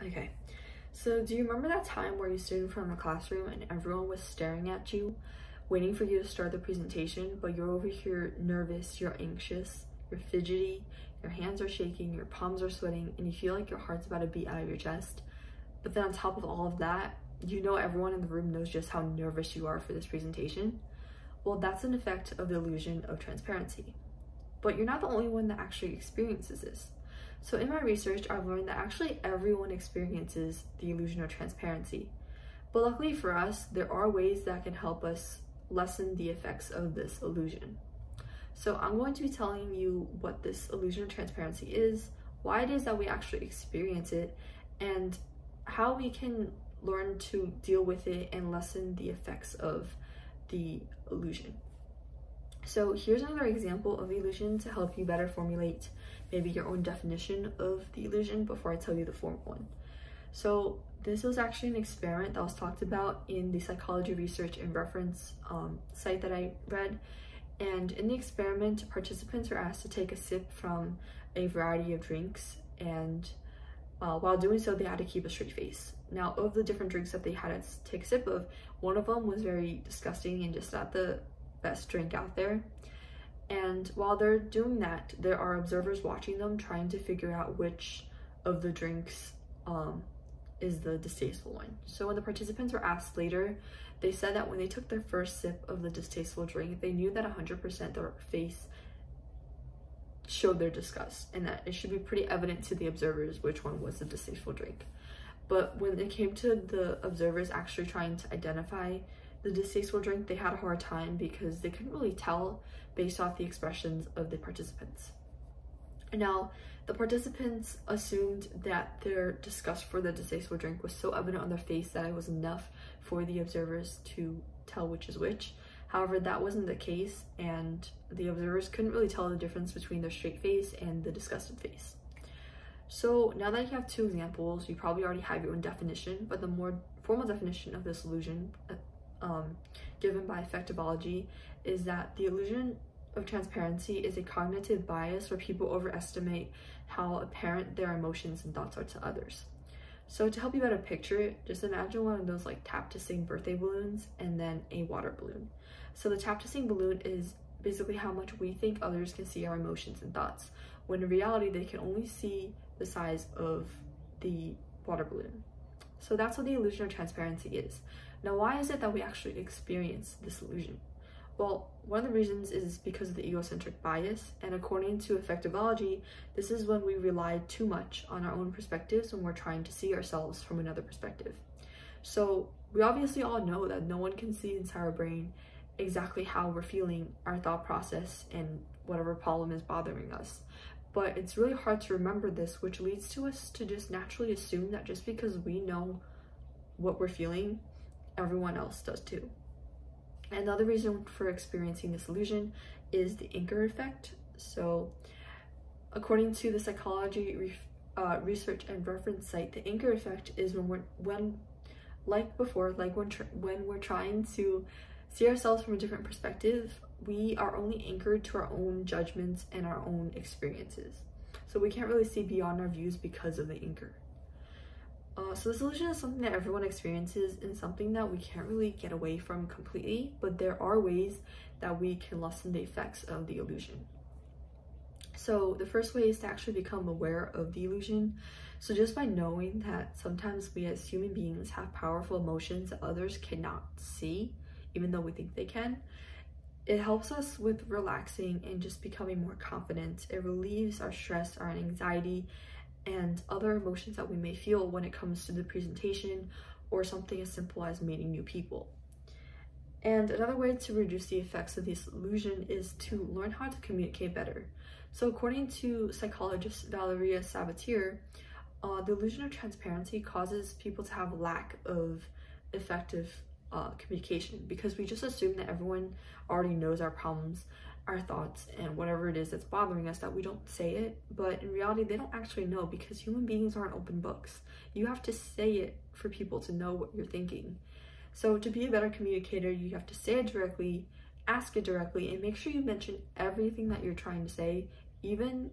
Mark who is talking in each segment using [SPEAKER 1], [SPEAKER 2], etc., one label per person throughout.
[SPEAKER 1] Okay, so do you remember that time where you stood in front of a classroom and everyone was staring at you, waiting for you to start the presentation, but you're over here nervous, you're anxious, you're fidgety, your hands are shaking, your palms are sweating, and you feel like your heart's about to beat out of your chest? But then on top of all of that, you know everyone in the room knows just how nervous you are for this presentation. Well, that's an effect of the illusion of transparency. But you're not the only one that actually experiences this. So in my research, I've learned that actually everyone experiences the illusion of transparency. But luckily for us, there are ways that can help us lessen the effects of this illusion. So I'm going to be telling you what this illusion of transparency is, why it is that we actually experience it, and how we can learn to deal with it and lessen the effects of the illusion. So here's another example of the illusion to help you better formulate maybe your own definition of the illusion before I tell you the formal one. So this was actually an experiment that was talked about in the Psychology Research and Reference site that I read. And in the experiment, participants were asked to take a sip from a variety of drinks, and while doing so, they had to keep a straight face. Now, of the different drinks that they had to take a sip of, one of them was very disgusting and just not the best drink out there. And while they're doing that, there are observers watching them, trying to figure out which of the drinks is the distasteful one. So when the participants were asked later, they said that when they took their first sip of the distasteful drink, they knew that 100% their face showed their disgust, and that it should be pretty evident to the observers which one was the distasteful drink. But when it came to the observers actually trying to identify the distasteful drink, they had a hard time because they couldn't really tell based off the expressions of the participants. Now, the participants assumed that their disgust for the distasteful drink was so evident on their face that it was enough for the observers to tell which is which. However, that wasn't the case, and the observers couldn't really tell the difference between their straight face and the disgusted face. So now that you have two examples, you probably already have your own definition, but the more formal definition of this illusion given by affectivology is that the illusion of transparency is a cognitive bias where people overestimate how apparent their emotions and thoughts are to others. So to help you better picture it, just imagine one of those like tap to sing birthday balloons and then a water balloon. So the tap to sing balloon is basically how much we think others can see our emotions and thoughts, when in reality they can only see the size of the water balloon. So that's what the illusion of transparency is. Now, why is it that we actually experience this illusion? Well, one of the reasons is because of the egocentric bias, and according to affectivology, this is when we rely too much on our own perspectives when we're trying to see ourselves from another perspective. So we obviously all know that no one can see inside our brain exactly how we're feeling, our thought process, and whatever problem is bothering us. But it's really hard to remember this, which leads to us to just naturally assume that just because we know what we're feeling, everyone else does too. Another reason for experiencing this illusion is the anchor effect. So according to the Psychology Research and Reference site, the anchor effect is when we're trying to see ourselves from a different perspective, we are only anchored to our own judgments and our own experiences. So we can't really see beyond our views because of the anchor. So this illusion is something that everyone experiences and something that we can't really get away from completely, but there are ways that we can lessen the effects of the illusion. So the first way is to actually become aware of the illusion. So just by knowing that sometimes we as human beings have powerful emotions that others cannot see, even though we think they can, it helps us with relaxing and just becoming more confident. It relieves our stress, our anxiety, and other emotions that we may feel when it comes to the presentation or something as simple as meeting new people. And another way to reduce the effects of this illusion is to learn how to communicate better. So according to psychologist Valeria Sabatier, the illusion of transparency causes people to have a lack of effective communication, because we just assume that everyone already knows our problems, our thoughts, and whatever it is that's bothering us, that we don't say it. But in reality, they don't actually know, because human beings aren't open books. You have to say it for people to know what you're thinking. So to be a better communicator, you have to say it directly, ask it directly, and make sure you mention everything that you're trying to say, even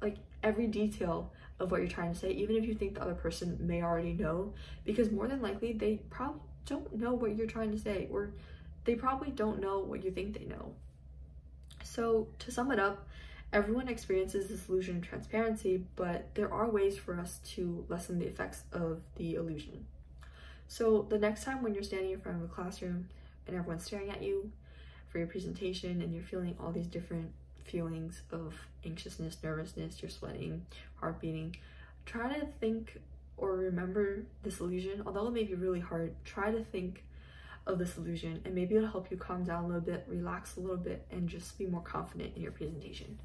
[SPEAKER 1] like every detail of what you're trying to say, even if you think the other person may already know, because more than likely they probably don't know what you're trying to say, or they probably don't know what you think they know. So to sum it up, everyone experiences this illusion of transparency, but there are ways for us to lessen the effects of the illusion. So the next time when you're standing in front of a classroom and everyone's staring at you for your presentation and you're feeling all these different feelings of anxiousness, nervousness, you're sweating, heart beating, try to think or remember this illusion. Although it may be really hard, try to think of this illusion, and maybe it'll help you calm down a little bit, relax a little bit, and just be more confident in your presentation.